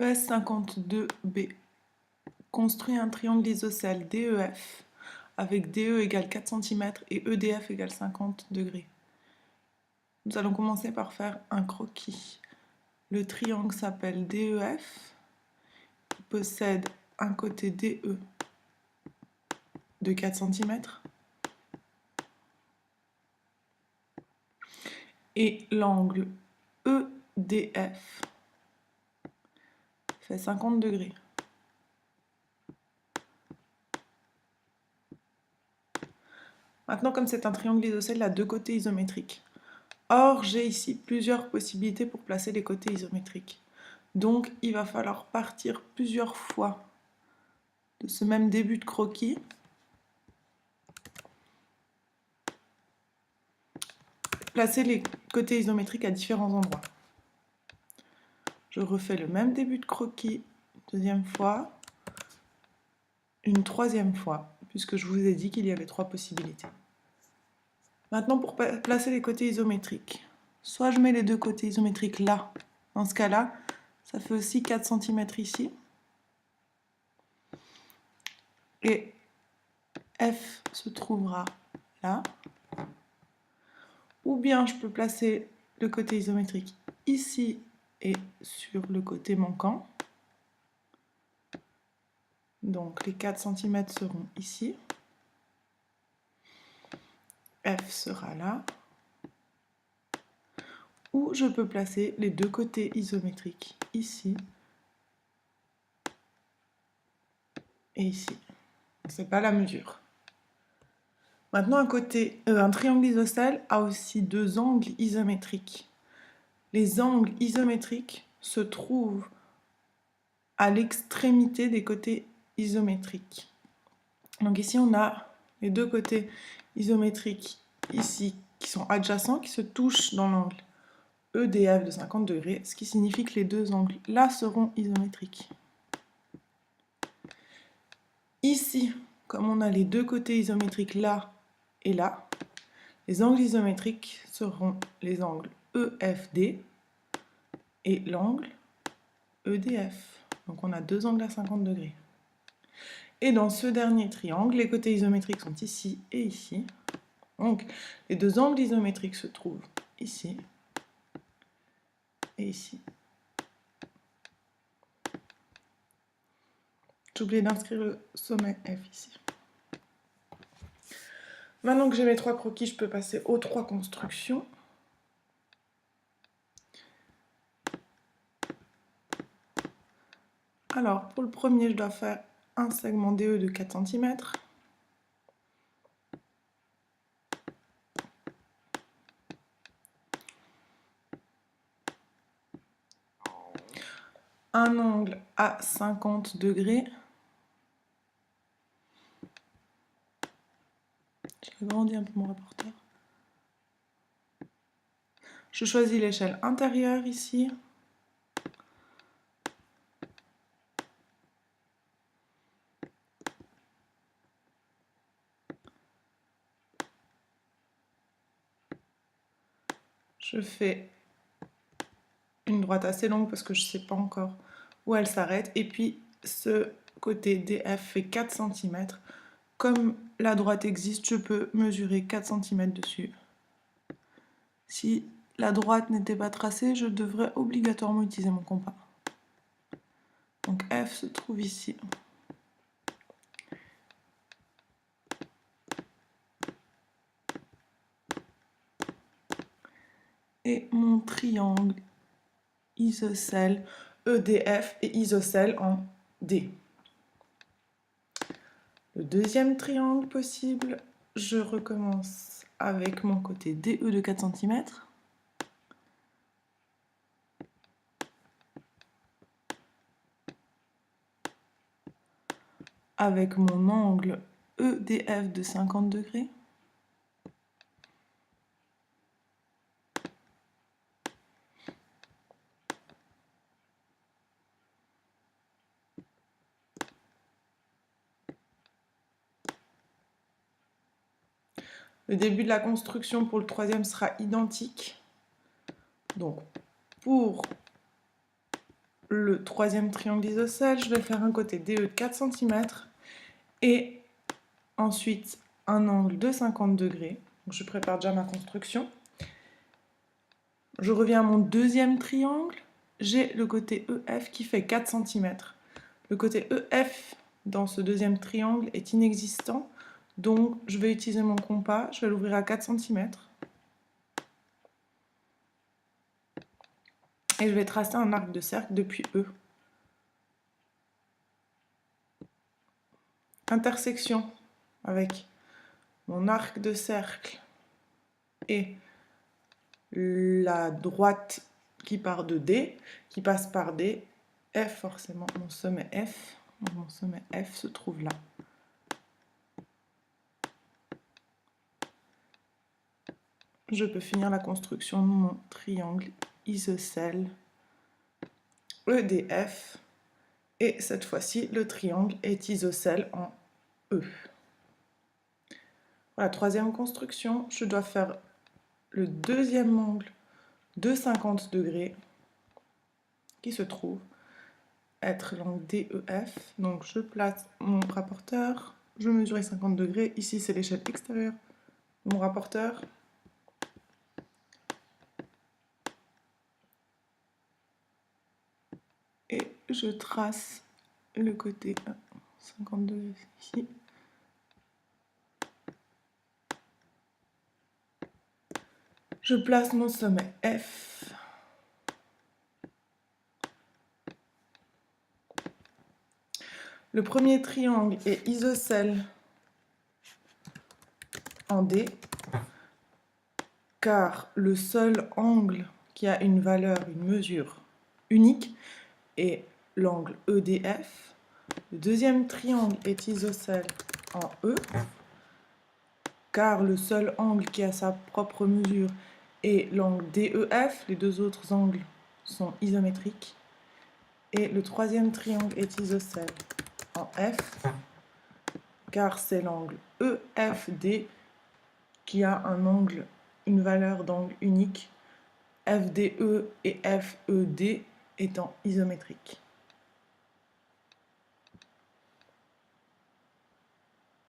ES52B construit un triangle isocèle DEF avec DE égale 4 cm et EDF égale 50 degrés. Nous allons commencer par faire un croquis. Le triangle s'appelle DEF, il possède un côté DE de 4 cm et l'angle EDF fait 50 degrés. Maintenant, comme c'est un triangle isocèle, il a deux côtés isométriques. Or, j'ai ici plusieurs possibilités pour placer les côtés isométriques. Donc, il va falloir partir plusieurs fois de ce même début de croquis. Placer les côtés isométriques à différents endroits. Je refais le même début de croquis, deuxième fois, une troisième fois, puisque je vous ai dit qu'il y avait 3 possibilités. Maintenant, pour placer les côtés isométriques, soit je mets les deux côtés isométriques là, dans ce cas-là, ça fait aussi 4 cm ici, et F se trouvera là, ou bien je peux placer le côté isométrique ici et sur le côté manquant. Donc les 4 cm seront ici, F sera là, ou je peux placer les deux côtés isométriques ici et ici. C'est pas la mesure. Maintenant, un triangle isocèle a aussi deux angles isométriques. Les angles isométriques se trouvent à l'extrémité des côtés isométriques. Donc ici, on a les deux côtés isométriques ici qui sont adjacents, qui se touchent dans l'angle EDF de 50 degrés, ce qui signifie que les deux angles là seront isométriques. Ici, comme on a les deux côtés isométriques là et là, les angles isométriques seront les angles EFD et l'angle EDF. Donc on a deux angles à 50 degrés. Et dans ce dernier triangle, les côtés isométriques sont ici et ici. Donc les deux angles isométriques se trouvent ici et ici. J'ai oublié d'inscrire le sommet F ici. Maintenant que j'ai mes 3 croquis, je peux passer aux 3 constructions. Alors, pour le premier, je dois faire un segment DE de 4 cm. Un angle à 50 degrés. J'ai agrandi un peu mon rapporteur. Je choisis l'échelle intérieure ici. Je fais une droite assez longue parce que je ne sais pas encore où elle s'arrête. Et puis ce côté DF fait 4 cm. Comme la droite existe, je peux mesurer 4 cm dessus. Si la droite n'était pas tracée, je devrais obligatoirement utiliser mon compas. Donc F se trouve ici. Et mon triangle isocèle EDF est isocèle en D. Le deuxième triangle possible, je recommence avec mon côté DE de 4 cm. Avec mon angle EDF de 50 degrés. Le début de la construction pour le troisième sera identique. Donc, pour le troisième triangle isocèle, je vais faire un côté DE de 4 cm et ensuite un angle de 50 degrés. Donc je prépare déjà ma construction. Je reviens à mon deuxième triangle. J'ai le côté EF qui fait 4 cm. Le côté EF dans ce deuxième triangle est inexistant, donc je vais utiliser mon compas, je vais l'ouvrir à 4 cm. Et je vais tracer un arc de cercle depuis E. Intersection avec mon arc de cercle et la droite qui part de D, qui passe par D, F forcément, mon sommet F. Mon sommet F se trouve là. Je peux finir la construction de mon triangle isocèle EDF. Et cette fois-ci, le triangle est isocèle en E. Voilà, troisième construction, je dois faire le deuxième angle de 50 degrés qui se trouve être l'angle DEF. Donc je place mon rapporteur, je mesure 50 degrés. Ici, c'est l'échelle extérieure de mon rapporteur. Et je trace le côté 50 degrés ici. Je place mon sommet F. Le premier triangle est isocèle en D, car le seul angle qui a une valeur, une mesure unique est l'angle EDF. Le deuxième triangle est isocèle en E, car le seul angle qui a sa propre mesure est l'angle DEF. Les deux autres angles sont isométriques. Et le troisième triangle est isocèle en F, car c'est l'angle EFD qui a un angle, une valeur d'angle unique, FDE et FED étant isométriques.